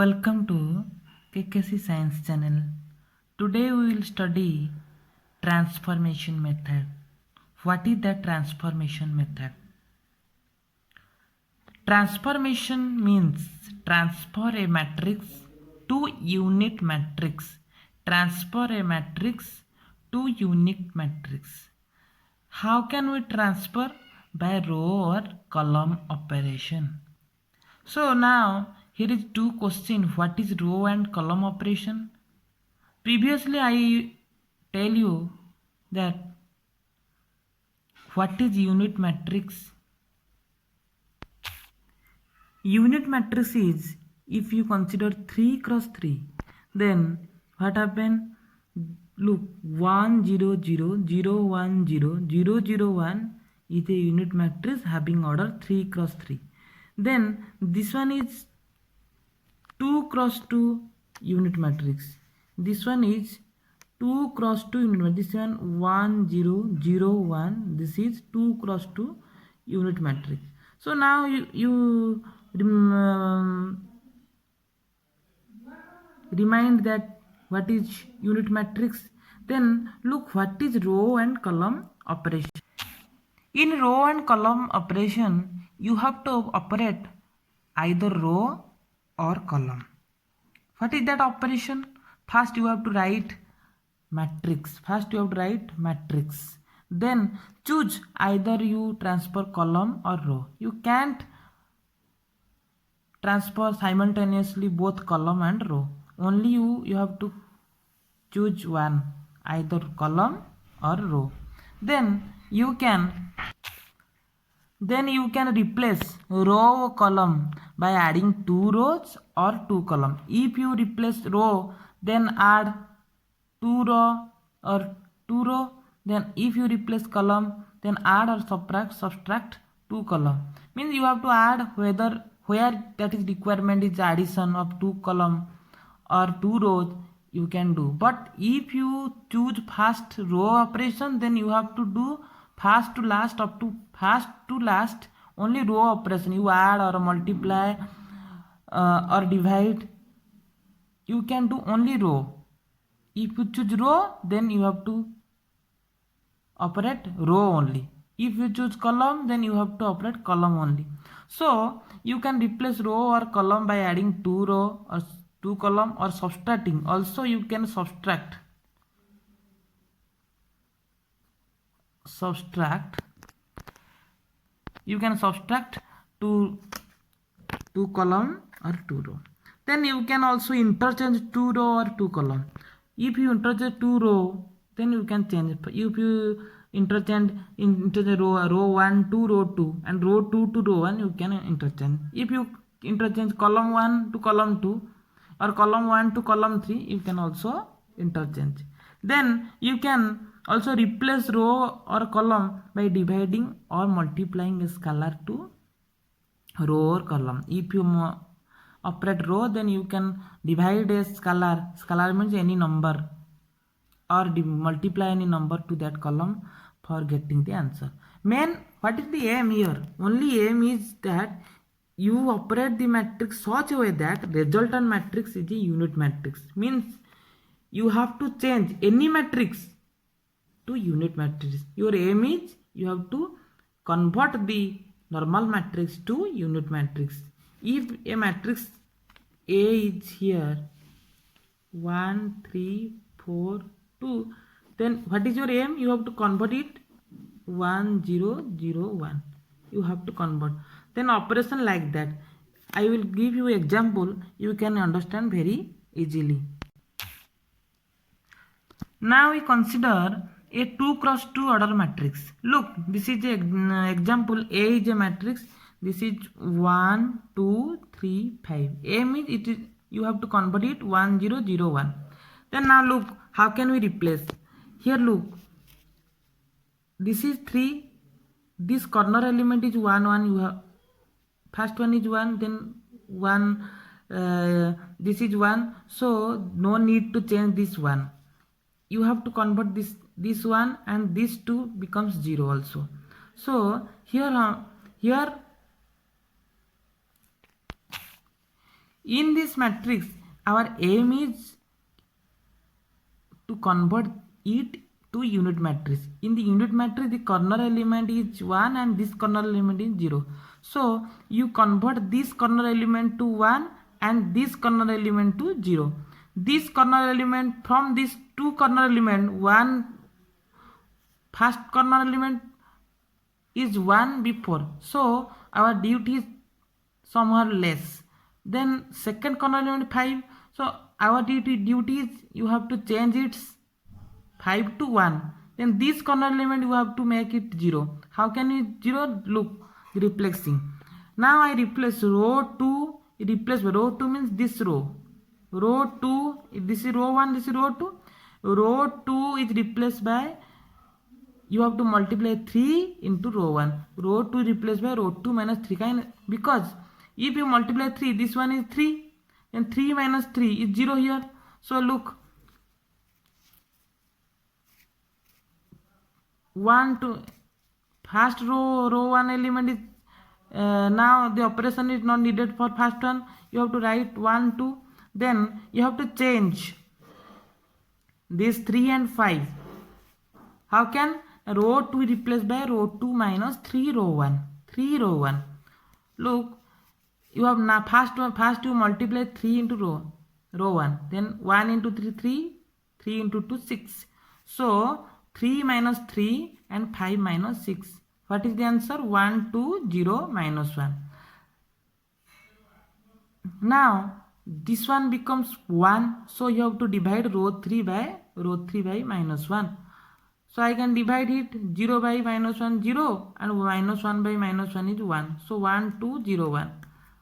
Welcome to KKC Science channel. Today we will study transformation method. What is the transformation method? Transformation means transfer a matrix to unit matrix. Transfer a matrix to unit matrix. How can we transfer? By row or column operation. So now here is two questions. What is row and column operation? Previously I tell you that what is unit matrix? Unit matrix is, if you consider 3 cross 3, then what happen? Look, 1 0 0 0 1 0 0 0 1 is a unit matrix having order 3 cross 3. Then this one is 2 cross 2 unit matrix. This one is 2 cross 2 unit matrix. This one 1 0 0 1. This is 2 cross 2 unit matrix. So now you remind that what is unit matrix. Then look what is row and column operation. In row and column operation, you have to operate either row or column. What is that operation? First you have to write matrix. Then choose either you transfer column or row. You can't transfer simultaneously both column and row. Only you have to choose one, either column or row. Then you can replace row or column by adding 2 rows or 2 columns. If you replace row, then add 2 row or 2 row. Then if you replace column, then add or subtract 2 column. Means you have to add where that is requirement is addition of 2 column or 2 rows, you can do. But if you choose first row operation, then you have to do first to last only row operation. You add or multiply or divide, you can do only row. If you choose row, then you have to operate row only. If you choose column, then you have to operate column only. So you can replace row or column by adding 2 row or 2 column or subtracting. Also you can subtract you can subtract 2 column or 2 row. Then you can also interchange 2 row or 2 column. If you interchange 2 row, then you can change it. If you interchange row 1 to row 2 and row 2 to row 1, you can interchange. If you interchange column 1 to column 2 or column 1 to column 3, you can also interchange. Then you can also replace row or column by dividing or multiplying a scalar to row or column. If you operate row, then you can divide a scalar. Scalar means any number, or multiply any number to that column for getting the answer. What is the aim here? Only aim is that you operate the matrix such a way that resultant matrix is a unit matrix. Means you have to change any matrix to unit matrix. Your aim is you have to convert the normal matrix to unit matrix. If a matrix A is here 1 3 4 2, then what is your aim? You have to convert it 1 0 0 1. You have to convert. Then operation like that. I will give you example. You can understand very easily. Now we consider a 2 cross 2 order matrix. Look, this is an example. A is a matrix. This is 1 2 3 5. A means it is, you have to convert it 1 0 0 1. Then now look, how can we replace? Here look, this is 3. This corner element is 1 1. You have first one is 1, then 1. This is 1. So no need to change this 1. You have to convert this 1 and this 2 becomes 0 also. So here In this matrix, our aim is to convert it to unit matrix. In the unit matrix, the corner element is 1 and this corner element is 0. So you convert this corner element to 1 and this corner element to 0. This corner element, from this two corner element, one first corner element is 1 before, so our duty is somewhere less. Then second corner element 5, so our duty is you have to change its 5 to 1. Then this corner element you have to make it 0. How can you 0? Look, replacing. Now I replace row 2, replace row 2 means this row. Row 2, this is row 1, this is row 2. Row 2 is replaced by, you have to multiply 3 into row 1. Row 2 replaced by row 2 minus 3. Because if you multiply 3, this one is 3. And 3 minus 3 is 0 here. So look. 1 to first row 1 element is now the operation is not needed for first one. You have to write 1 2. Then you have to change this 3 and 5. How can row 2 replaced by row 2 minus 3 row 1? 3 row 1. Look, you have now first you multiply 3 into row 1. Then 1 into 3, 3 into 2, 6. So 3 minus 3 and 5 minus 6. What is the answer? 1 2 0 minus 1. Now this one becomes 1. So you have to divide row 3 by minus 1. So I can divide it 0 by minus 1 0 and minus 1 by minus 1 is 1. So 1 2 0 1.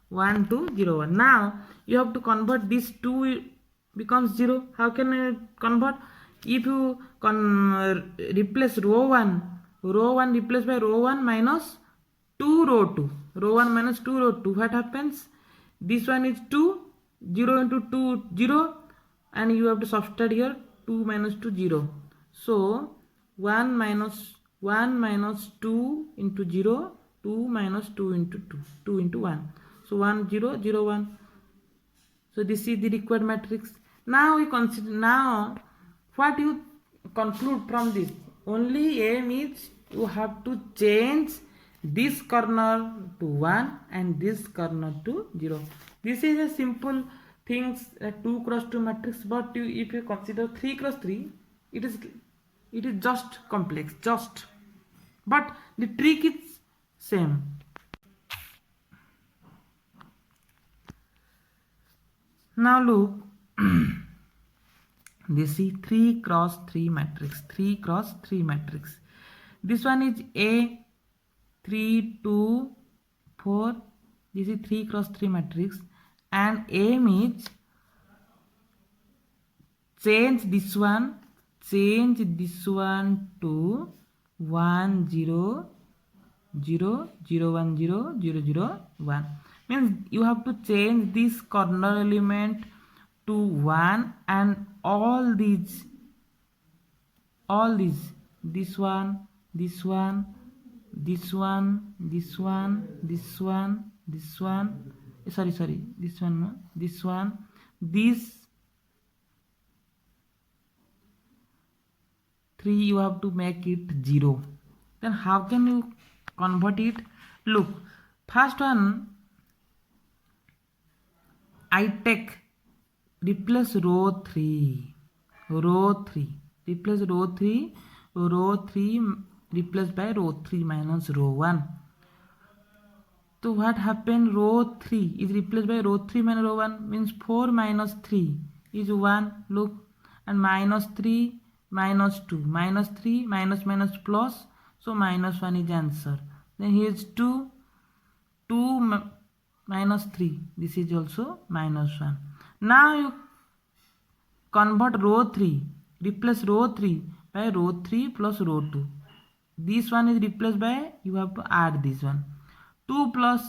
1 2 0 1. Now you have to convert this 2 becomes 0. How can I convert? If you replace row 1 replaced by row 1 minus 2 row 2. Row 1 minus 2 row 2. What happens? This one is 2. 0 into 2 0. And you have to subtract here 2 minus 2 0. So 1 minus 2 into 0. 2 minus 2 into 2. 2 into 1. So 1 0 0 1. So this is the required matrix. Now we consider, now what you conclude from this? Only aim is you have to change this corner to 1 and this corner to 0. This is a simple things, a 2 cross 2 matrix, but if you consider 3 cross 3, it is just complex, just, but the trick is same. Now look, this is 3 cross 3 matrix. 3 cross 3 matrix. This one is A 3 2 4. This is 3 cross 3 matrix, and aim is change this one to 1 0 0 0 1 0 0 0 1. Means you have to change this corner element to 1 and all these this one this one this one this one this one this one sorry this one no, this one this 3 you have to make it 0. Then how can you convert it? Look, first one I take replace row 3 replace row 3 replaced by row 3 minus row 1. So what happened? Row 3 is replaced by row 3 minus row 1, means 4 minus 3 is 1. Look, and minus 3 minus 2 minus 3 minus plus, so minus 1 is answer. Then here is 2 minus 3, this is also minus 1. Now you convert row 3, replace row 3 by row 3 plus row 2. This one is replaced by, you have to add this one. 2 plus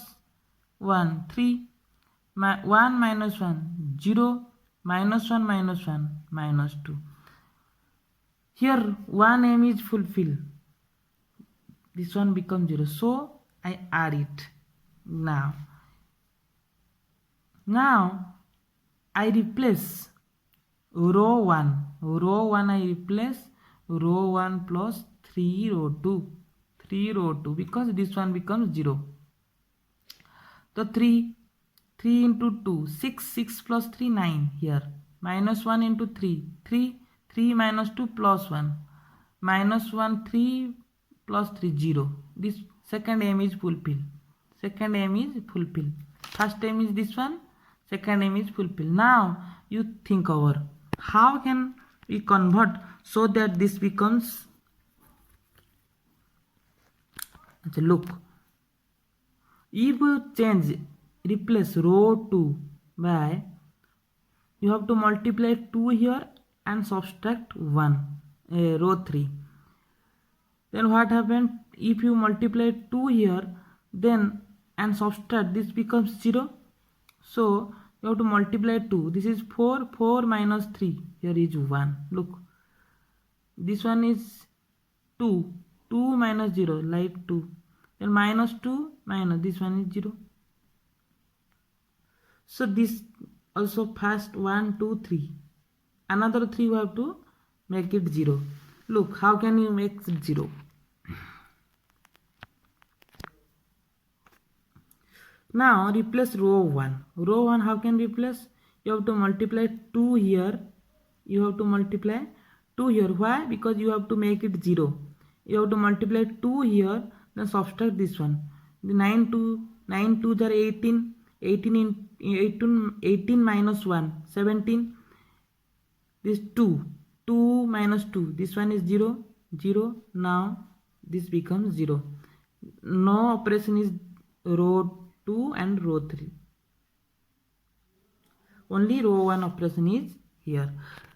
1 3, 1 minus 1 0, minus 1 minus 1 minus 2. Here one aim is fulfilled. This one becomes 0. So I add it now. Now I replace row 1 I replace row 1 plus 3 row 2 because this one becomes 0. So 3 into 2 6 plus 3 9 here, minus 1 into 3 minus 2 plus 1 minus 1 3 plus 3 0. This second aim is fulfilled. First aim is this one, second aim is fulfilled. Now you think over how can we convert so that this becomes, look, if you replace row 2 by, you have to multiply 2 here and subtract 1, row 3. Then what happened? If you multiply 2 here then and subtract, this becomes 0. So you have to multiply 2. This is 4 minus 3, here is 1. Look, this one is 2 minus 0, like 2. Then minus 2 minus, this one is 0. So this also first 1 2 3, another 3 we have to make it 0. Look, how can you make it 0? Now replace row 1. How can replace? You have to multiply 2 here. Why? Because you have to make it 0. You have to multiply 2 here, then subtract this one. The 9 2s are 18. 18 minus 1 17. This 2 minus 2, this one is 0. Now this becomes 0. No operation is row 2 and row 3. Only row 1 operation is here.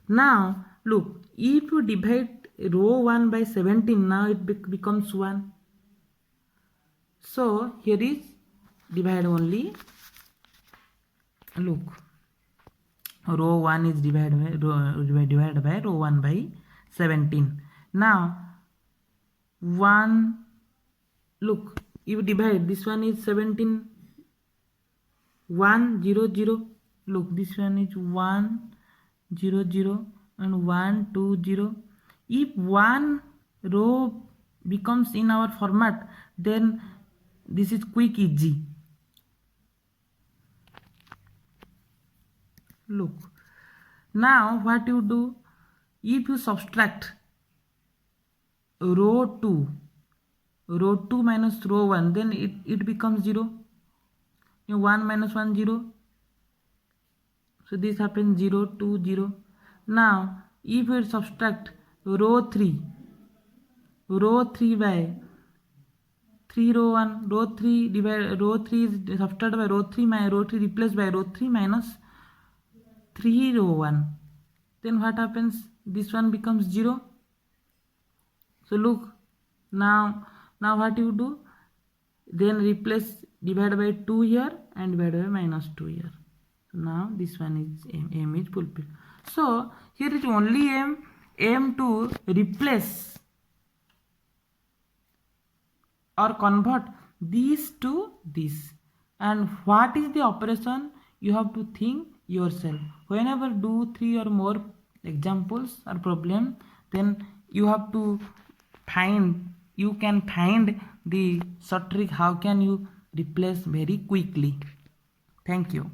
Now look, if you divide row 1 by 17, now it becomes 1. So here is divide only. Look, row 1 is divided by row 1 by 17. Now 1, look, you divide, this one is 17, 1 0 0. Look, this one is 1 0 0 and 1 2 0. If one row becomes in our format, then this is quick easy. Look, now what you do, if you subtract row 2 minus row 1, then it becomes 0. 1 minus 1 0. So this happens 0 2 0. Now if you subtract row 3 by 3 row 1, row 3 is subtracted by row 3, row 3 replaced by row 3 minus 3 row 1, then what happens? This one becomes 0. So look, now what you do, then replace, divide by 2 here and divide by minus 2 here. So now this one is aim is fulfilled. So here is only aim to replace or convert these to this. And what is the operation? You have to think yourself. Whenever do 3 or more examples or problem, then you have to you can find the short trick how can you replace very quickly. Thank you.